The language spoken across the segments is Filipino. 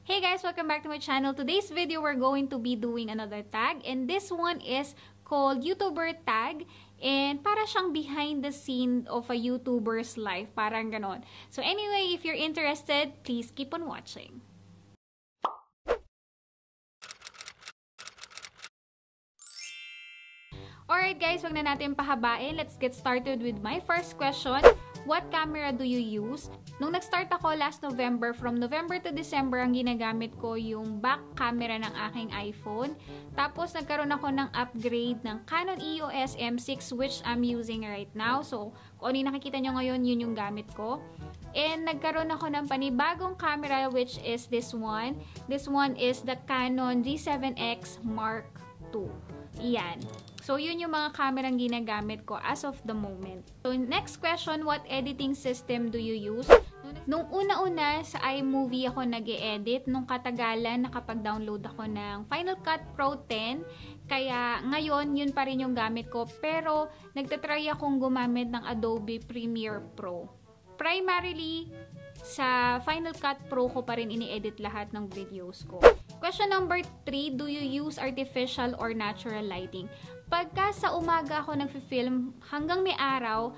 Hey guys, welcome back to my channel. Today's video, we're going to be doing another tag. And this one is called YouTuber tag. And para siyang behind the scene of a YouTuber's life. Parang ganon. So anyway, if you're interested, please keep on watching. Alright guys, wag na natin pahabain. Let's get started with my first question. What camera do you use? Nung nag-start ako last November, from November to December, ang ginagamit ko yung back camera ng aking iPhone. Tapos nagkaroon ako ng upgrade ng Canon EOS M6 which I'm using right now. So, kung ano yung nakikita nyo ngayon, yun yung gamit ko. And nagkaroon ako ng panibagong camera which is this one. This one is the Canon G7X Mark II. Iyan. So, yun yung mga kamerang ginagamit ko as of the moment. So, next question, what editing system do you use? Nung una-una, sa iMovie ako nag-e-edit. Nung katagalan, nakapag-download ako ng Final Cut Pro 10. Kaya, ngayon, yun pa rin yung gamit ko. Pero, nagtatry akong gumamit ng Adobe Premiere Pro. Primarily, sa Final Cut Pro ko pa rin ini-edit lahat ng videos ko. Question number 3, do you use artificial or natural lighting? Pagka sa umaga ako nagfi-film, hanggang may araw,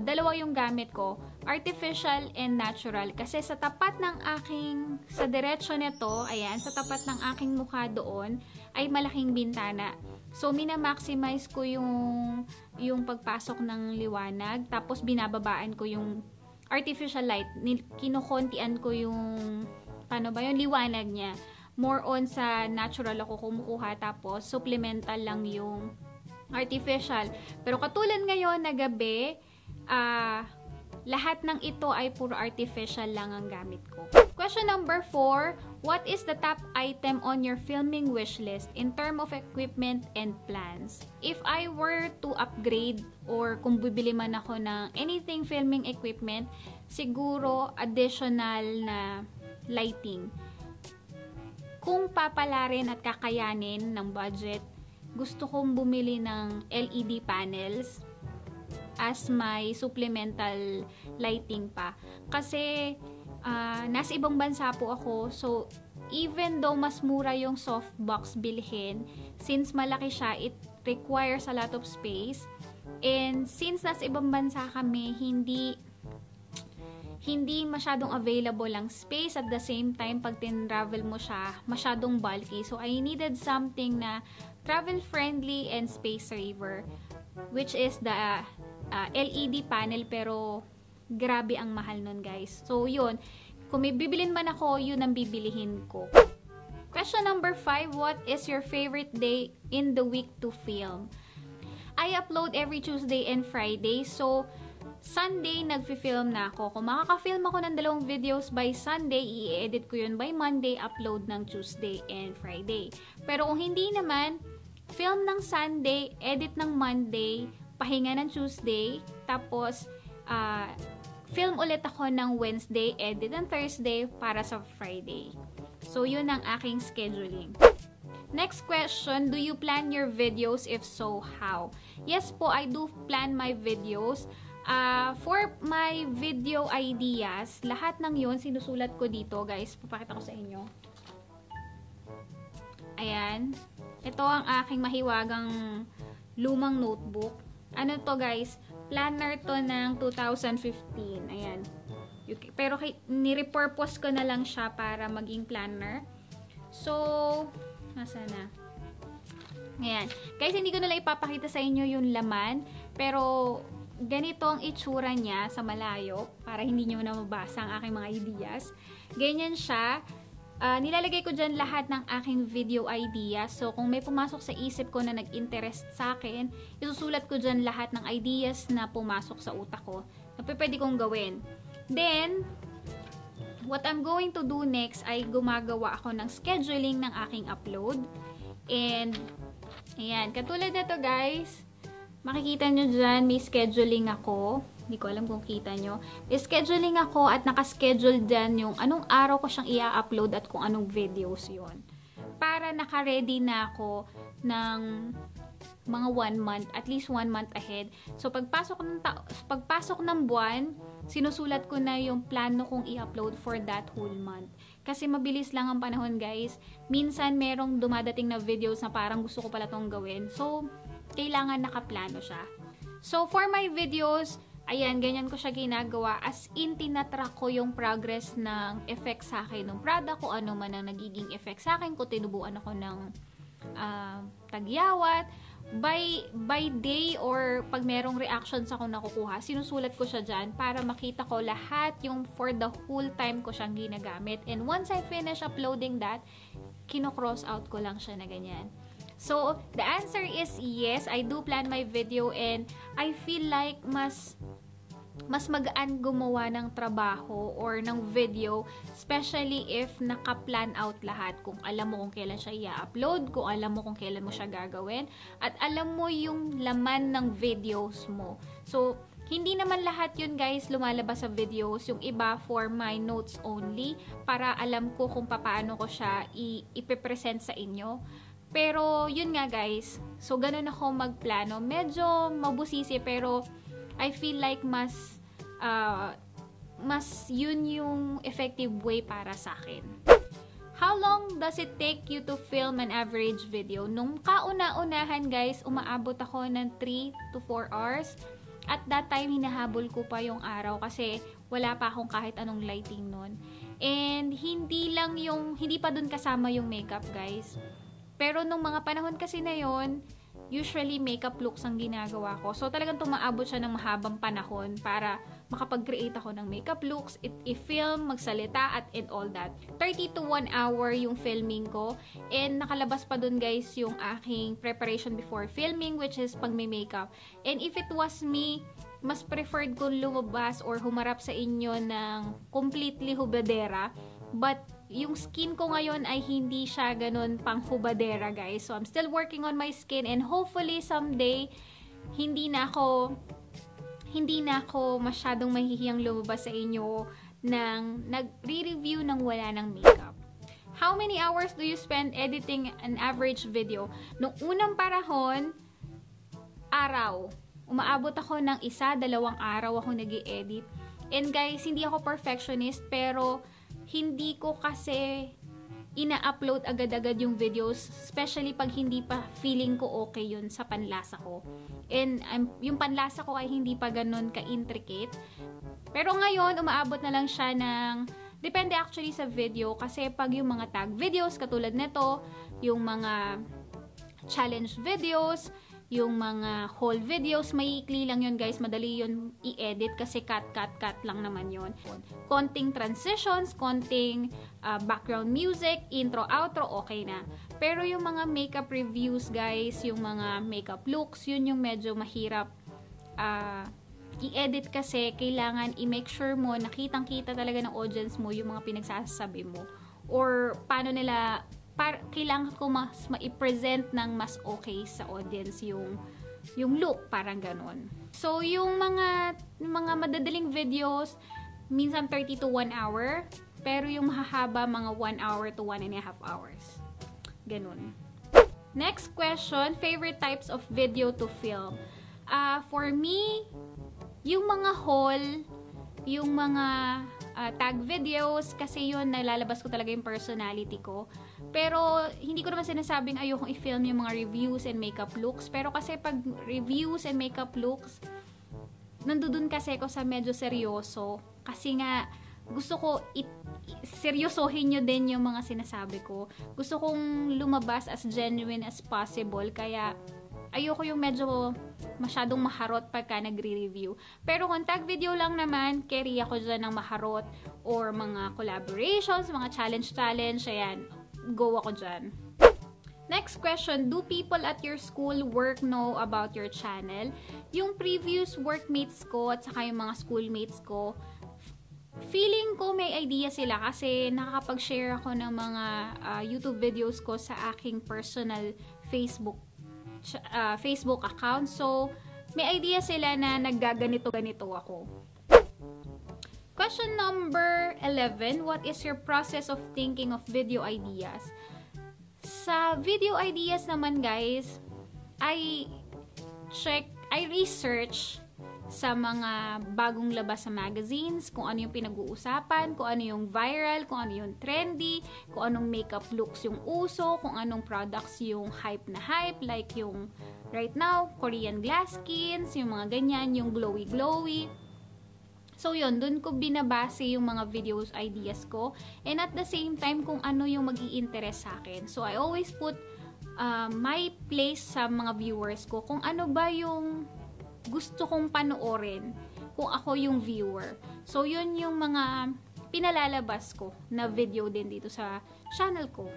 dalawa yung gamit ko, artificial and natural. Kasi sa tapat ng aking, sa diretsyo nito, ayan, sa tapat ng aking mukha doon, ay malaking bintana. So, minamaximize ko yung pagpasok ng liwanag, tapos binababaan ko yung artificial light. Kinukontian ko yung, paano ba yung liwanag niya. More on sa natural ako kumukuha, tapos supplemental lang yung artificial. Pero katulad ngayon na gabi, lahat ng ito ay puro artificial lang ang gamit ko. Question number 4, what is the top item on your filming wish list in terms of equipment and plans? If I were to upgrade or kung bibili man ako ng anything filming equipment, siguro additional na lighting. Kung papalarin at kakayanin ng budget, gusto kong bumili ng LED panels as my supplemental lighting pa. Kasi nasa ibang bansa po ako, so even though mas mura yung softbox bilhin, since malaki siya, it requires a lot of space. And since nasa ibang bansa kami, hindi masyadong available ang space, at the same time, pag tin-travel mo siya, masyadong bulky. So, I needed something na travel-friendly and space-saver, which is the LED panel, pero grabe ang mahal nun, guys. So, yun. Kung may bibilin man ako, yun ang bibilihin ko. Question number 5, what is your favorite day in the week to film? I upload every Tuesday and Friday, so Sunday, nagfi-film na ako. Kung makaka-film ako ng 2 videos by Sunday, i-edit ko yun by Monday, upload ng Tuesday and Friday. Pero kung hindi naman, film ng Sunday, edit ng Monday, pahinga ng Tuesday, tapos film ulit ako ng Wednesday, edit ng Thursday para sa Friday. So, yun ang aking scheduling. Next question, do you plan your videos? If so, how? Yes po, I do plan my videos. For my video ideas, lahat ng yun, sinusulat ko dito, guys. Papakita ko sa inyo. Ayan. Ito ang aking mahiwagang lumang notebook. Ano to, guys? Planner to ng 2015. Ayan. Pero nirepurpose ko na lang siya para maging planner. So, nasa na? Ayan. Guys, hindi ko na lang ipapakita sa inyo yung laman. Pero ganito ang itsura niya sa malayo para hindi nyo na mabasa ang aking mga ideas. Ganyan siya. Nilalagay ko dyan lahat ng aking video ideas. So, kung may pumasok sa isip ko na nag-interest sa akin, isusulat ko dyan lahat ng ideas na pumasok sa utak ko na pwede kong gawin. Then, what I'm going to do next ay gumagawa ako ng scheduling ng aking upload. And, ayan. Katulad na to, guys. Makikita nyo dyan, may scheduling ako. Hindi ko alam kung kita nyo. May scheduling ako at nakaschedule dyan yung anong araw ko siyang i-upload at kung anong videos yon. Para naka-ready na ako ng mga 1 month, at least 1 month ahead. So, pagpasok ng buwan, sinusulat ko na yung plano kong i-upload for that whole month. Kasi mabilis lang ang panahon, guys. Minsan, merong dumadating na videos na parang gusto ko pala tong gawin. So, kailangan nakaplano siya. So, for my videos, ayan, ganyan ko siya ginagawa. As in, tinatrack ko yung progress ng effect sa akin ng product, kung ano man ang nagiging effect sa akin, kung tinubuan ako ng tagyawat. By day or pag merong reactions ako nakukuha, sinusulat ko siya dyan para makita ko lahat yung for the whole time ko siyang ginagamit. And once I finish uploading that, kino-cross out ko lang siya na ganyan. So, the answer is yes, I do plan my video and I feel like mas magaan gumawa ng trabaho or ng video, especially if naka-plan out lahat. Kung alam mo kung kailan siya i-upload, kung alam mo kung kailan mo siya gagawin, at alam mo yung laman ng videos mo. So, hindi naman lahat yun, guys, lumalabas sa videos. Yung iba for my notes only, para alam ko kung paano ko siya ipipresent sa inyo. Pero, yun nga, guys. So, ganun ako magplano. Medyo mabusisi, pero I feel like mas yun yung effective way para sa akin. How long does it take you to film an average video? Nung kauna-unahan, guys, umaabot ako ng 3 to 4 hours. At that time, hinahabol ko pa yung araw kasi wala pa akong kahit anong lighting nun. And hindi pa dun kasama yung makeup, guys. Pero nung mga panahon kasi na yon, usually makeup looks ang ginagawa ko. So talagang tumaabot siya ng mahabang panahon para makapag-create ako ng makeup looks, i-film, magsalita, and all that. 30 to 1 hour yung filming ko. And nakalabas pa dun, guys, yung aking preparation before filming, which is pag may makeup. And if it was me, mas preferred ko lumabas or humarap sa inyo ng completely hubadera. But yung skin ko ngayon ay hindi siya ganun pang hubadera, guys. So, I'm still working on my skin and hopefully someday, hindi na ako masyadong mahihiyang lumabas sa inyo ng nagre-review ng wala ng makeup. How many hours do you spend editing an average video? Noong unang panahon, araw. Umaabot ako ng 1-2 araw ako nag-i-edit. And guys, hindi ako perfectionist, pero hindi ko kasi ina-upload agad-agad yung videos, especially pag hindi pa feeling ko okay yun sa panlasa ko. And yung panlasa ko ay hindi pa ganun ka-intricate. Pero ngayon, umaabot na lang siya ng, depende actually sa video, kasi pag yung mga tag videos, katulad nito, yung mga challenge videos, yung mga haul videos, maiikli lang yun, guys. Madali yun i-edit kasi cut lang naman yun. Konting transitions, konting background music, intro, outro, okay na. Pero yung mga makeup reviews, guys, yung mga makeup looks, yun yung medyo mahirap i-edit kasi kailangan i-make sure mo nakitang-kita talaga ng audience mo yung mga pinagsasabi mo. Or paano nila kailangan ko mas ma-present ng mas okay sa audience yung look, parang ganon. So, yung mga madadaling videos, minsan 30 to 1 hour, pero yung mahahaba, mga 1 hour to 1.5 hours. Ganon. Next question, favorite types of video to film? For me, yung mga haul, yung mga tag videos, kasi yun, nalalabas ko talaga yung personality ko. Pero, hindi ko naman sinasabing ayokong i-film yung mga reviews and makeup looks. Pero kasi pag reviews and makeup looks, nandun kasi ako sa medyo seryoso. Kasi nga, gusto ko seryosohin nyo din yung mga sinasabi ko. Gusto kong lumabas as genuine as possible. Kaya, ayoko yung medyo masyadong maharot pagka nagre-review. Pero kung tag video lang naman, carry ako dyan ng maharot or mga collaborations, mga challenge, ayan, go ako dyan. Next question, do people at your school work know about your channel? Yung previous workmates ko at saka yung mga schoolmates ko, feeling ko may idea sila kasi nakakapag-share ako ng mga YouTube videos ko sa aking personal Facebook account. So, may idea sila na naggaganito-ganito ako. Question number 11, what is your process of thinking of video ideas? Sa video ideas naman, guys, I research sa mga bagong labas sa magazines, kung ano yung pinag-uusapan, kung ano yung viral, kung ano yung trendy, kung anong makeup looks yung uso, kung anong products yung hype na hype, like yung right now, Korean glass skins, yung mga ganyan, yung glowy-glowy. So yun, dun ko binabase yung mga videos ideas ko, and at the same time kung ano yung mag-i-interest sa akin. So I always put my place sa mga viewers ko, kung ano ba yung gusto kong panoorin kung ako yung viewer. So yun yung mga pinalalabas ko na video din dito sa channel ko.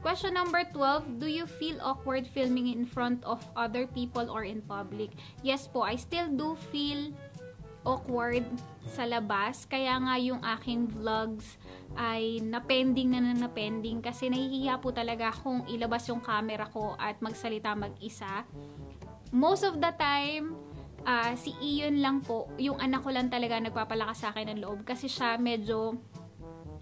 Question number 12, do you feel awkward filming in front of other people or in public? Yes po, I still do feel awkward sa labas, kaya nga yung aking vlogs ay napending kasi nahihiya po talaga akong ilabas yung camera ko at magsalita mag-isa. Most of the time, si Iyon lang po, yung anak ko lang talaga nagpapalakas sa akin ng loob kasi siya medyo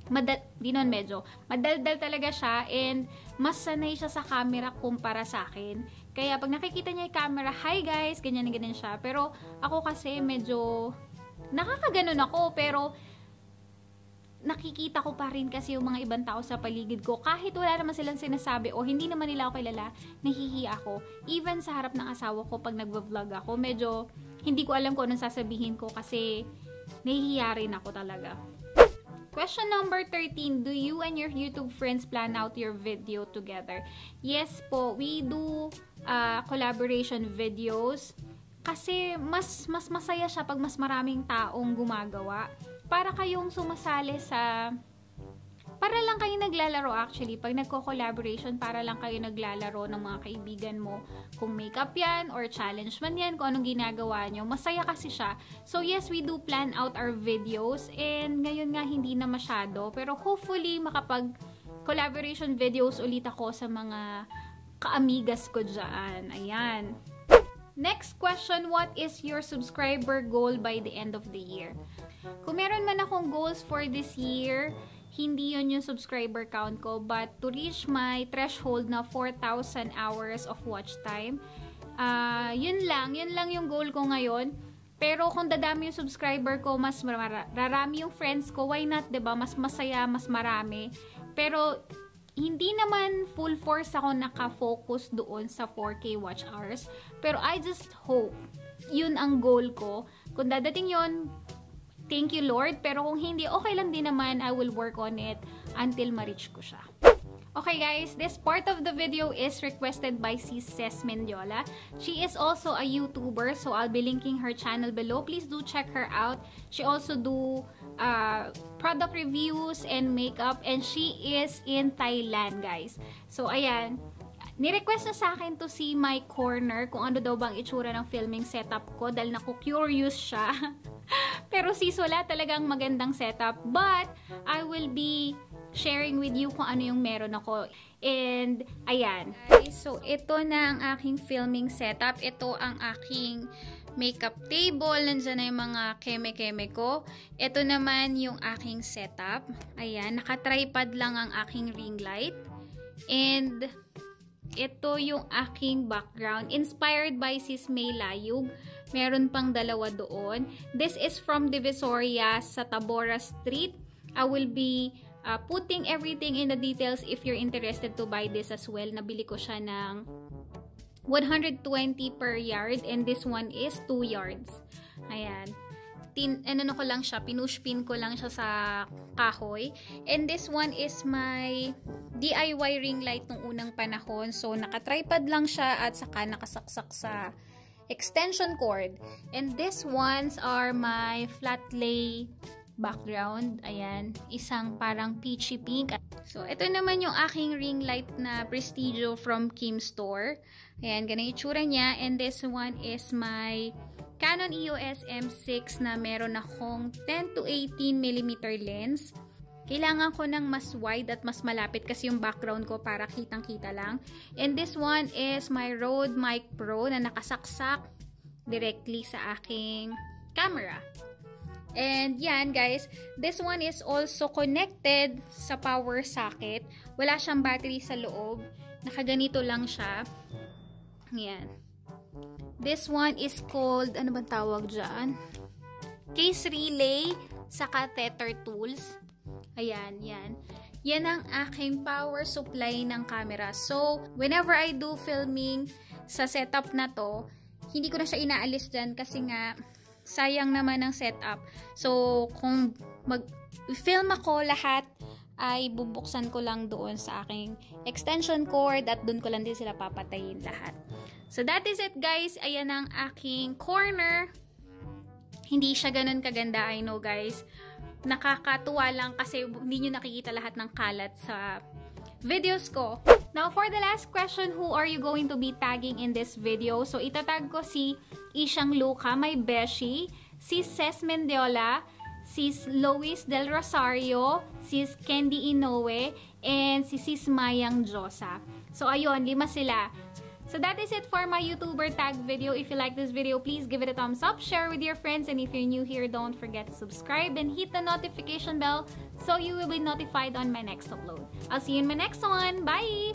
madaldal talaga siya, and mas sanay siya sa camera kumpara sa akin. Kaya pag nakikita niya yung camera, hi guys, ganyan siya. Pero ako kasi medyo nakakaganon ako, pero nakikita ko pa rin kasi yung mga ibang tao sa paligid ko. Kahit wala naman silang sinasabi o hindi naman nila ako kilala, nahihiya ako. Even sa harap ng asawa ko pag nagva-vlog ako, medyo hindi ko alam kung anong sasabihin ko kasi nahihiya rin ako talaga. Question number 13, do you and your YouTube friends plan out your video together? Yes po, we do collaboration videos kasi mas masaya siya pag mas maraming taong gumagawa. Para kayong sumasali sa... Para lang kayo naglalaro actually. Pag nagko-collaboration, para lang kayo naglalaro ng mga kaibigan mo. Kung makeup yan or challenge man yan, kung anong ginagawa nyo. Masaya kasi siya. So yes, we do plan out our videos. And ngayon nga hindi na masyado. Pero hopefully makapag-collaboration videos ulit ako sa mga kaamigas ko dyan. Ayan. Next question, what is your subscriber goal by the end of the year? Kung meron man akong goals for this year, hindi yun yung subscriber count ko, but to reach my threshold na 4,000 hours of watch time, yun lang yung goal ko ngayon. Pero kung dadami yung subscriber ko, mas rarami yung friends ko, why not, diba? Mas masaya, mas marami. Pero hindi naman full force ako nakafocus doon sa 4K watch hours. Pero I just hope yun ang goal ko. Kung dadating yun, thank you Lord. Pero kung hindi, okay lang din naman. I will work on it until ma-reach ko siya. Okay guys, this part of the video is requested by Sis Mendiola. She is also a YouTuber, so I'll be linking her channel below. Please do check her out. She also do product reviews and makeup, and she is in Thailand guys. So ayan, ni-request na sa akin to see my corner, kung ano daw bang itsura ng filming setup ko dahil naku-curious siya. Pero sis, wala talagang magandang setup, but I will be sharing with you kung ano yung meron ako. And ayan guys, so ito na ang aking filming setup. Ito ang aking makeup table. Nandiyan na yung mga keme-keme ko. Ito naman yung aking setup. Ayan, naka-tripod lang ang aking ring light. And ito yung aking background. Inspired by Sis Mae Layug. Meron pang dalawa doon. This is from Divisoria sa Tabora Street. I will be putting everything in the details if you're interested to buy this as well. Nabili ko siya ng 120 per yard, and this one is 2 yards. Ayan. Ano ko lang siya, pinushpin ko lang siya sa kahoy. And this one is my DIY ring light nung unang panahon. So, naka-tripod lang siya at saka nakasaksak sa extension cord. And these ones are my flat lay background. Ayan, isang parang peachy pink. So, ito naman yung aking ring light na Prestigio from Kim Store. Ayan, ganun yung itsura niya. And this one is my Canon EOS M6 na meron akong 10 to 18mm lens. Kailangan ko ng mas wide at mas malapit kasi yung background ko para kitang-kita lang. And this one is my Rode Mic Pro na nakasaksak directly sa aking camera. And yan guys, this one is also connected sa power socket. Wala siyang battery sa loob. Nakaganito lang siya. Yan. This one is called, ano bang tawag dyan? Case relay, saka tether tools. Ayan, yan. Yan ang aking power supply ng camera. So, whenever I do filming sa setup na to, hindi ko na siya inaalis dyan kasi nga, sayang naman ang setup. So, kung mag-film ako lahat, ay bubuksan ko lang doon sa aking extension cord at doon ko lang din sila papatayin lahat. So, that is it guys. Ayan ang aking corner. Hindi siya ganun kaganda, I know guys. Nakakatuwa lang kasi hindi nyo nakikita lahat ng kalat sa videos ko. Now, for the last question, who are you going to be tagging in this video? So, itatag ko si Isyang Luca, my Beshy, si Ces Mendiola, Sis Lois Del Rosario, Sis Candy Inoue, and si Sis Mayang Josa. So, ayun, 5 sila. So, that is it for my YouTuber tag video. If you like this video, please give it a thumbs up, share with your friends, and if you're new here, don't forget to subscribe and hit the notification bell so you will be notified on my next upload. I'll see you in my next one. Bye!